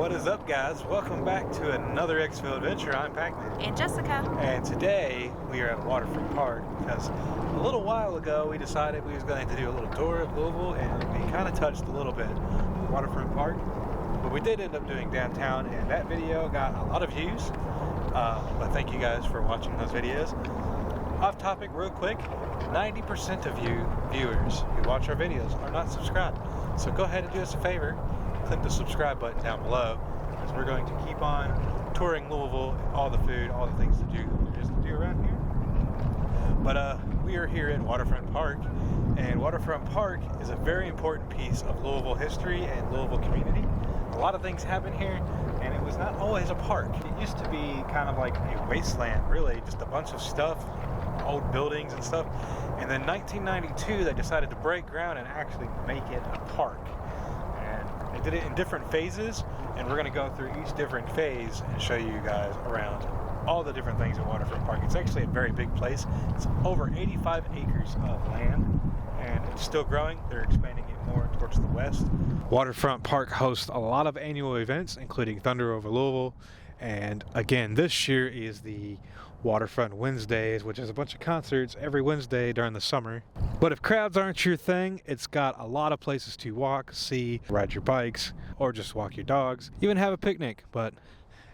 What is up, guys? Welcome back to another X-Ville adventure. I'm Pac-Man. And Jessica. And today we are at Waterfront Park because a little while ago we decided we was going to do a little tour of Louisville, and we kind of touched a little bit of Waterfront Park. But we did end up doing downtown, and that video got a lot of views. But thank you guys for watching those videos. Off topic real quick, 90% of you viewers who watch our videos are not subscribed. So go ahead and do us a favor. Click the subscribe button down below, because we're going to keep on touring Louisville, all the food, all the things to do around here. But we are here at Waterfront Park, and Waterfront Park is a very important piece of Louisville history and Louisville community. A lot of things happen here, and it was not always a park. It used to be kind of like a wasteland, really, just a bunch of stuff, old buildings and stuff. And then 1992 they decided to break ground and actually make it a park. They did it in different phases, and we're going to go through each different phase and show you guys around all the different things at Waterfront Park. It's actually a very big place. It's over 85 acres of land, and it's still growing. They're expanding it more towards the west. Waterfront Park hosts a lot of annual events, including Thunder Over Louisville, and again, this year is the Waterfront Wednesdays, which is a bunch of concerts every Wednesday during the summer. But if crowds aren't your thing, it's got a lot of places to walk, see, ride your bikes, or just walk your dogs, even have a picnic. But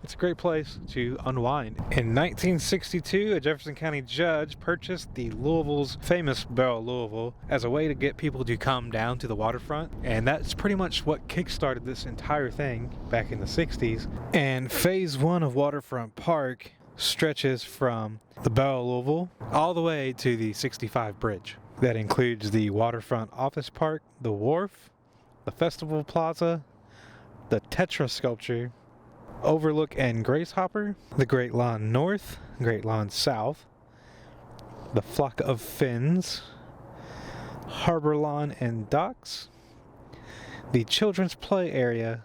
it's a great place to unwind. In 1962, a Jefferson County judge purchased the Louisville's famous Belle Louisville as a way to get people to come down to the waterfront. And that's pretty much what kickstarted this entire thing back in the 60s. And phase one of Waterfront Park stretches from the Belle Louisville all the way to the 65 Bridge. That includes the Waterfront Office Park, the Wharf, the Festival Plaza, the Tetra Sculpture, Overlook and Grace Hopper, the Great Lawn North, Great Lawn South, the Flock of Fins, Harbor Lawn and Docks, the Children's Play Area,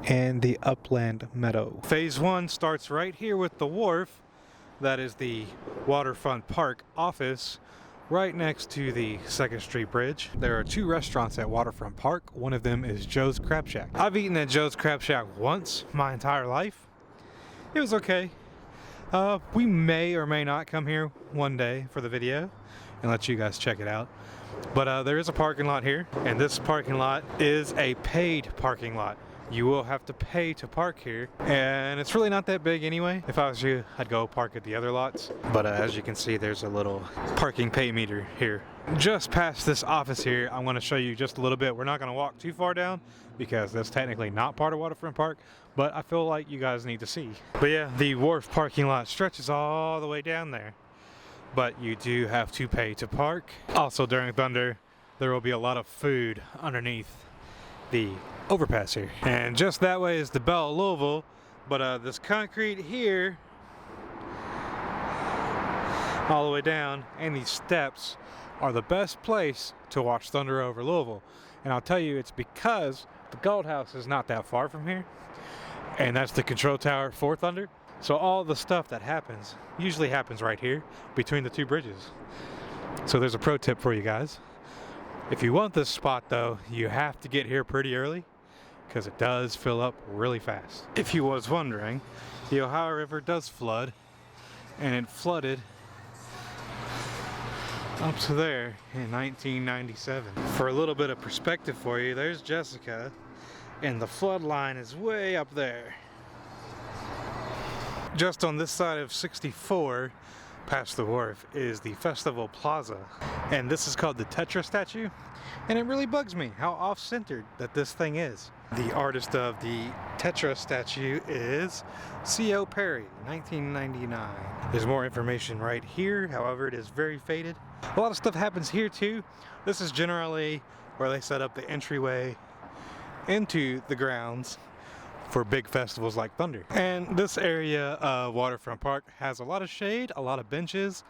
and the Upland Meadow. Phase one starts right here with the Wharf. That is the Waterfront Park office, right next to the 2nd Street Bridge. There are two restaurants at Waterfront Park. One of them is Joe's Crab Shack. I've eaten at Joe's Crab Shack once my entire life. It was okay. We may or may not come here one day for the video and let you guys check it out. But there is a parking lot here, and this parking lot is a paid parking lot. You will have to pay to park here, and it's really not that big anyway. If I was you, I'd go park at the other lots. But as you can see, there's a little parking pay meter here. Just past this office here, I'm going to show you just a little bit. We're not going to walk too far down because that's technically not part of Waterfront Park, but I feel like you guys need to see. But yeah, the Wharf parking lot stretches all the way down there, but you do have to pay to park. Also during Thunder, there will be a lot of food underneath the overpass here, and just that way is the Belle Louisville. But this concrete here all the way down and these steps are the best place to watch Thunder Over Louisville. And I'll tell you, it's because the Gold House is not that far from here, and that's the control tower for Thunder. So all the stuff that happens usually happens right here between the two bridges. So there's a pro tip for you guys. If you want this spot though, you have to get here pretty early, because it does fill up really fast. If you was wondering, the Ohio River does flood, and it flooded up to there in 1997. For a little bit of perspective for you, there's Jessica, and the flood line is way up there. Just on this side of 64, past the wharf, is the Festival Plaza, and this is called the Tetra statue, and it really bugs me how off-centered that this thing is. The artist of the Tetra statue is C.O. Perry, 1999. There's more information right here, however it is very faded. A lot of stuff happens here too. This is generally where they set up the entryway into the grounds for big festivals like Thunder. And this area of Waterfront Park has a lot of shade, a lot of benches,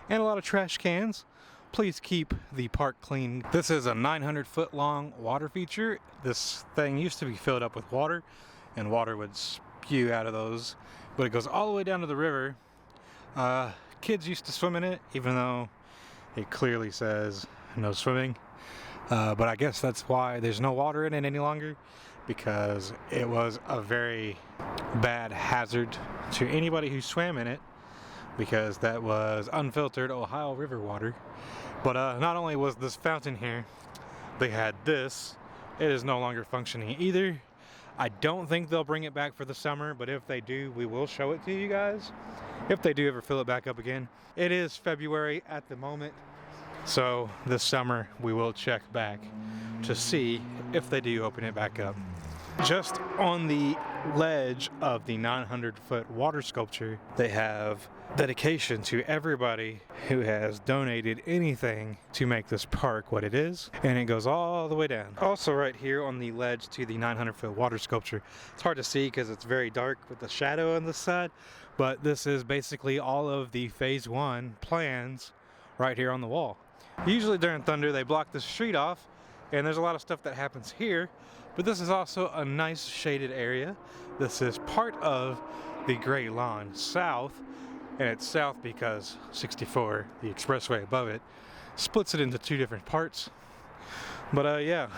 and a lot of trash cans. Please keep the park clean. This is a 900-foot long water feature. This thing used to be filled up with water, and water would spew out of those, but it goes all the way down to the river. Kids used to swim in it, even though it clearly says no swimming. But I guess that's why there's no water in it any longer, because it was a very bad hazard to anybody who swam in it, because that was unfiltered Ohio River water. But not only was this fountain here, they had this. It is no longer functioning either. I don't think they'll bring it back for the summer, but if they do, we will show it to you guys. If they do ever fill it back up again. It is February at the moment, so this summer we will check back to see if they do open it back up. Just on the ledge of the 900-foot water sculpture, they have dedication to everybody who has donated anything to make this park what it is, and it goes all the way down. Also right here on the ledge to the 900-foot water sculpture, it's hard to see because it's very dark with the shadow on this side, but this is basically all of the phase 1 plans right here on the wall. Usually during thunder they block the street off, and there's a lot of stuff that happens here, but this is also a nice shaded area. This is part of the Great Lawn South, and it's south because 64, the expressway above it, splits it into 2 different parts. But yeah,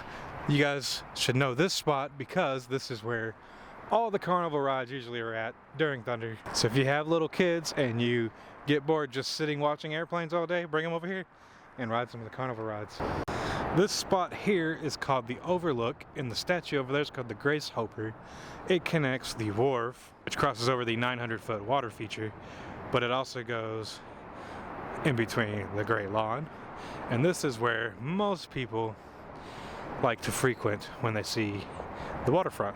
you guys should know this spot because this is where all the carnival rides usually are at during thunder. So if you have little kids and you get bored just sitting watching airplanes all day, bring them over here and ride some of the carnival rides. This spot here is called the Overlook, and the statue over there is called the Grace Hopper. It connects the wharf, which crosses over the 900-foot water feature, but it also goes in between the Great Lawn. And this is where most people like to frequent when they see the waterfront.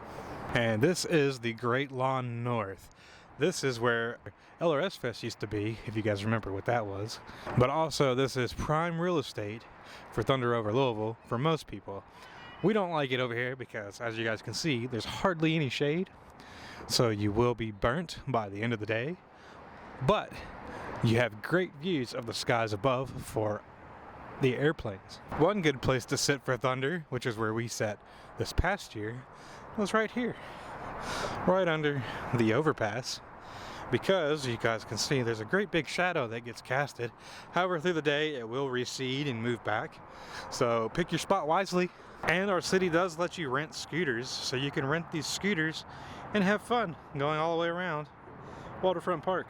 And this is the Great Lawn North. This is where LRS Fest used to be, if you guys remember what that was. But also this is prime real estate for Thunder over Louisville for most people. We don't like it over here because, as you guys can see, there's hardly any shade. So you will be burnt by the end of the day. But you have great views of the skies above for the airplanes. One good place to sit for thunder, which is where we sat this past year, was right here, right under the overpass, because you guys can see there's a great big shadow that gets casted. However, through the day it will recede and move back, so pick your spot wisely. And our city does let you rent scooters, so you can rent these scooters and have fun going all the way around Waterfront Park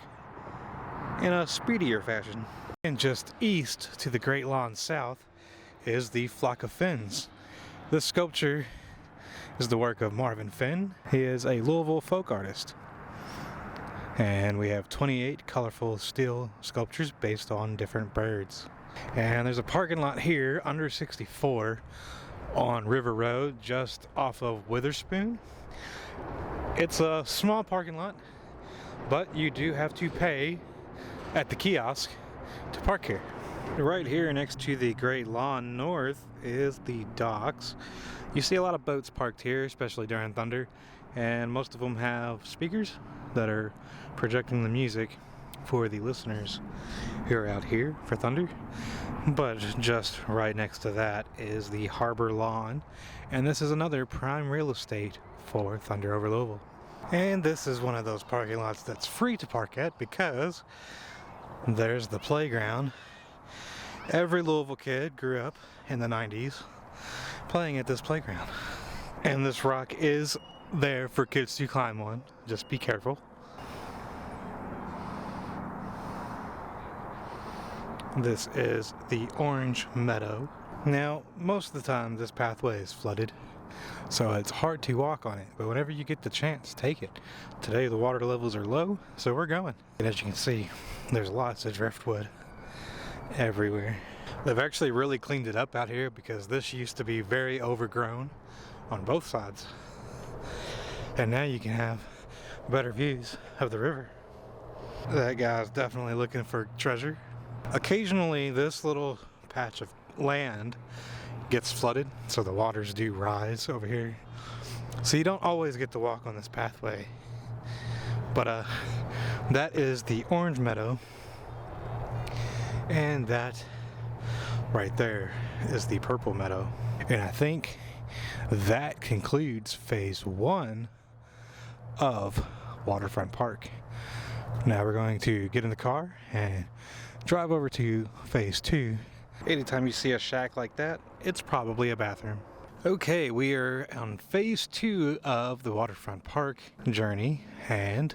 in a speedier fashion. And just east to the Great Lawn South is the Flock of Finns. This sculpture is the work of Marvin Finn. He is a Louisville folk artist. And we have 28 colorful steel sculptures based on different birds. And there's a parking lot here under 64 on River Road, just off of Witherspoon. It's a small parking lot, but you do have to pay at the kiosk to park here. Right here next to the Great Lawn North is the docks. You see a lot of boats parked here, especially during thunder, and most of them have speakers that are projecting the music for the listeners who are out here for thunder. But just right next to that is the Harbor Lawn, and this is another prime real estate for Thunder over Louisville. And this is one of those parking lots that's free to park at because there's the playground. Every Louisville kid grew up in the 90s playing at this playground. And this rock is there for kids to climb on. Just be careful. This is the Orange Meadow. Now, most of the time this pathway is flooded, so it's hard to walk on it, but whenever you get the chance, take it. Today the water levels are low, so we're going. And as you can see, there's lots of driftwood everywhere. They've actually really cleaned it up out here because this used to be very overgrown on both sides. And now you can have better views of the river. That guy's definitely looking for treasure. Occasionally this little patch of land gets flooded, so the waters do rise over here. So you don't always get to walk on this pathway. But that is the Orange Meadow. And that right there is the Purple Meadow. And I think that concludes phase 1 of Waterfront Park. Now we're going to get in the car and drive over to phase 2. Anytime you see a shack like that, it's probably a bathroom. Okay, we are on phase 2 of the Waterfront Park journey, and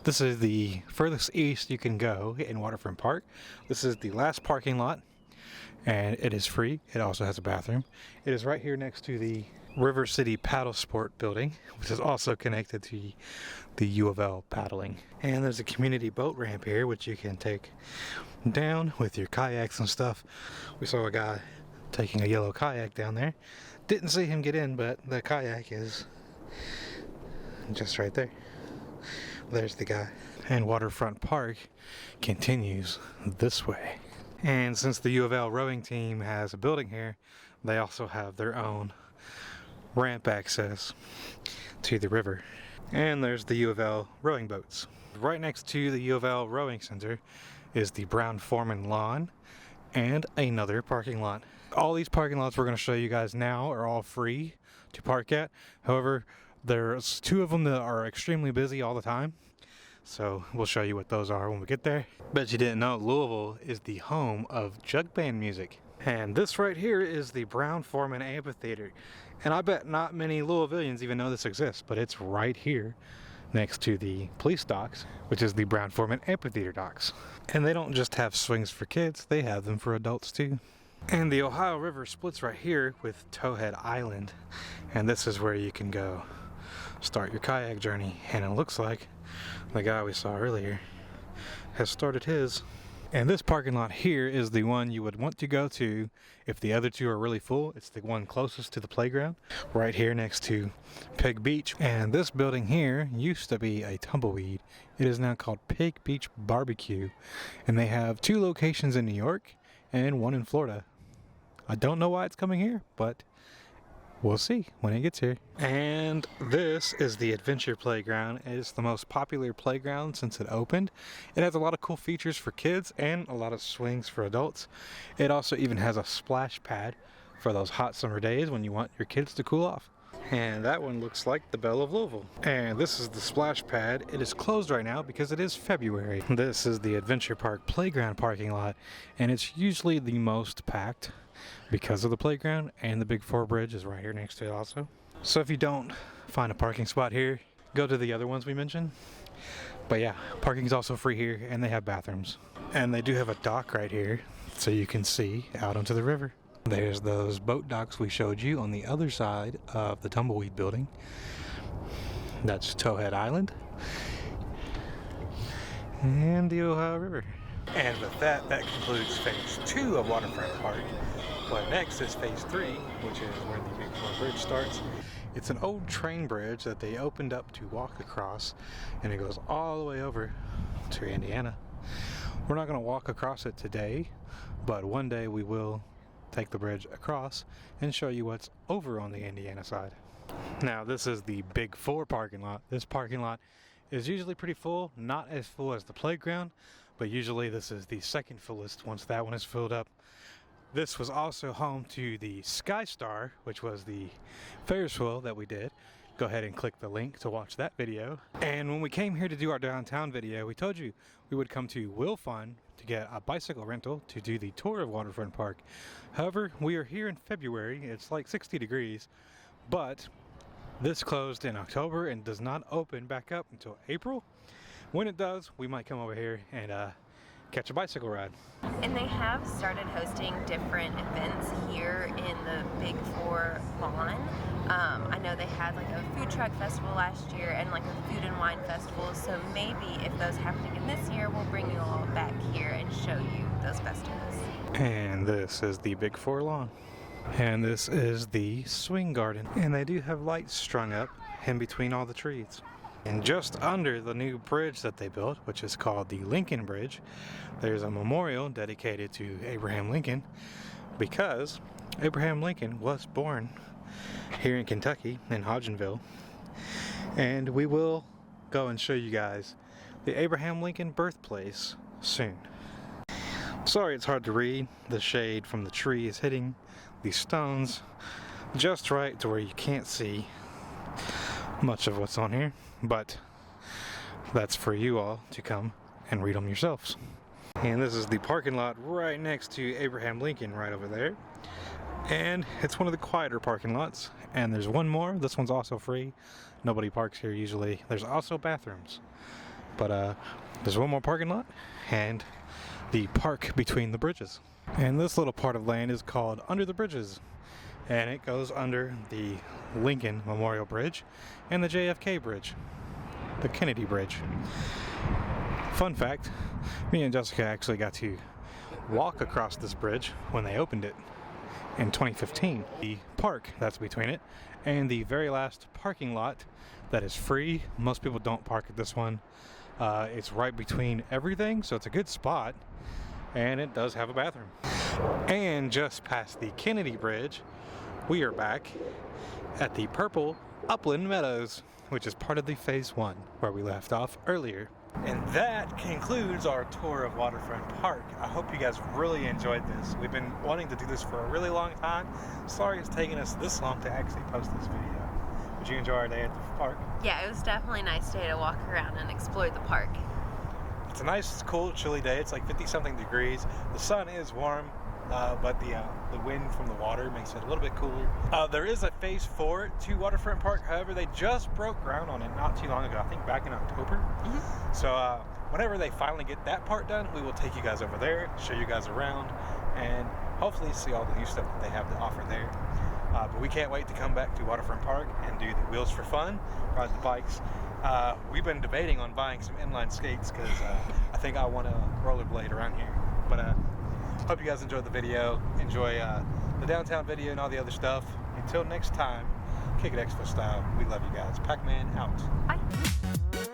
this is the furthest east you can go in Waterfront Park. This is the last parking lot, and it is free. It also has a bathroom. It is right here next to the River City Paddle Sport building, which is also connected to the U of L paddling. And there's a community boat ramp here, which you can take down with your kayaks and stuff. We saw a guy taking a yellow kayak down there. Didn't see him get in, but the kayak is just right there. There's the guy. And Waterfront Park continues this way. And since the U of L rowing team has a building here, they also have their own ramp access to the river. And there's the U of L rowing boats. Right next to the U of L rowing center is the Brown-Forman lawn and another parking lot. All these parking lots we're going to show you guys now are all free to park at. However, there's 2 of them that are extremely busy all the time. So we'll show you what those are when we get there. Bet you didn't know Louisville is the home of jug band music. And this right here is the Brown-Forman Amphitheater. And I bet not many Louisvillians even know this exists, but it's right here next to the police docks, which is the Brown-Forman Amphitheater docks. And they don't just have swings for kids, they have them for adults too. And the Ohio River splits right here with Towhead Island, and this is where you can go start your kayak journey. And it looks like the guy we saw earlier has started his. And this parking lot here is the one you would want to go to if the other 2 are really full. It's the one closest to the playground, right here next to Pig Beach. And this building here used to be a tumbleweed. It is now called Pig Beach Barbecue, and they have 2 locations in New York and 1 in Florida. I don't know why it's coming here, but we'll see when it gets here. And this is the Adventure Playground. It's the most popular playground since it opened. It has a lot of cool features for kids and a lot of swings for adults. It also even has a splash pad for those hot summer days when you want your kids to cool off. And that one looks like the Belle of Louisville. And this is the splash pad. It is closed right now because it is February. This is the Adventure Park playground parking lot, and it's usually the most packed because of the playground, and the Big 4 bridge is right here next to it also. So if you don't find a parking spot here, go to the other ones we mentioned. But yeah, parking is also free here, and they have bathrooms. And they do have a dock right here so you can see out onto the river. There's those boat docks we showed you on the other side of the Tumbleweed building. That's Towhead Island and the Ohio River. And with that, that concludes phase 2 of Waterfront Park. But next is phase 3, which is where the Big 4 bridge starts. It's an old train bridge that they opened up to walk across, and it goes all the way over to Indiana. We're not going to walk across it today, but one day we will take the bridge across and show you what's over on the Indiana side. Now this is the Big 4 parking lot. This parking lot is usually pretty full, not as full as the playground, but usually this is the second fullest once that one is filled up. This was also home to the Sky Star, which was the Ferris wheel that we did. Go ahead and click the link to watch that video. And when we came here to do our downtown video, we told you we would come to Will Fun to get a bicycle rental to do the tour of Waterfront Park. However, we are here in February. It's like 60 degrees, but this closed in October and does not open back up until April. When it does, we might come over here and catch a bicycle ride. And they have started hosting different events here in the Big 4 lawn. I know they had like a food truck festival last year and like a food and wine festival, so maybe if those happen again this year, we'll bring you all back here and show you those festivals. And this is the Big 4 lawn. And this is the swing garden. And they do have lights strung up in between all the trees. And just under the new bridge that they built, which is called the Lincoln Bridge, there's a memorial dedicated to Abraham Lincoln, because Abraham Lincoln was born here in Kentucky, in Hodgenville. And we will go and show you guys the Abraham Lincoln birthplace soon. Sorry it's hard to read. The shade from the tree is hitting these stones just right to where you can't see much of what's on here, but that's for you all to come and read them yourselves. And this is the parking lot right next to Abraham Lincoln right over there. And it's one of the quieter parking lots. And there's one more. This one's also free. Nobody parks here usually. There's also bathrooms. But there's one more parking lot and the park between the bridges. And this little part of land is called Under the Bridges. And it goes under the Lincoln Memorial Bridge and the JFK Bridge, the Kennedy Bridge. Fun fact, me and Jessica actually got to walk across this bridge when they opened it in 2015. The park that's between it and the very last parking lot that is free. Most people don't park at this one. It's right between everything, so it's a good spot, and it does have a bathroom. And just past the Kennedy Bridge, we are back at the purple Upland Meadows, which is part of the Phase 1 where we left off earlier. And that concludes our tour of Waterfront Park. I hope you guys really enjoyed this. We've been wanting to do this for a really long time. Sorry it's taken us this long to actually post this video. Did you enjoy our day at the park? Yeah, it was definitely a nice day to walk around and explore the park. It's a nice, cool, chilly day. It's like 50-something degrees. The sun is warm, but the wind from the water makes it a little bit cooler. There is a Phase 4 to Waterfront Park. However, they just broke ground on it not too long ago. I think back in October. So whenever they finally get that part done, we will take you guys over there, show you guys around, and hopefully see all the new stuff that they have to offer there. But we can't wait to come back to Waterfront Park and do the Wheels for Fun, ride the bikes. We've been debating on buying some inline skates because I think I want to rollerblade around here. But hope you guys enjoyed the video. Enjoy the downtown video and all the other stuff. Until next time, kick it X-Ville style. We love you guys. Pac-Man out. Bye.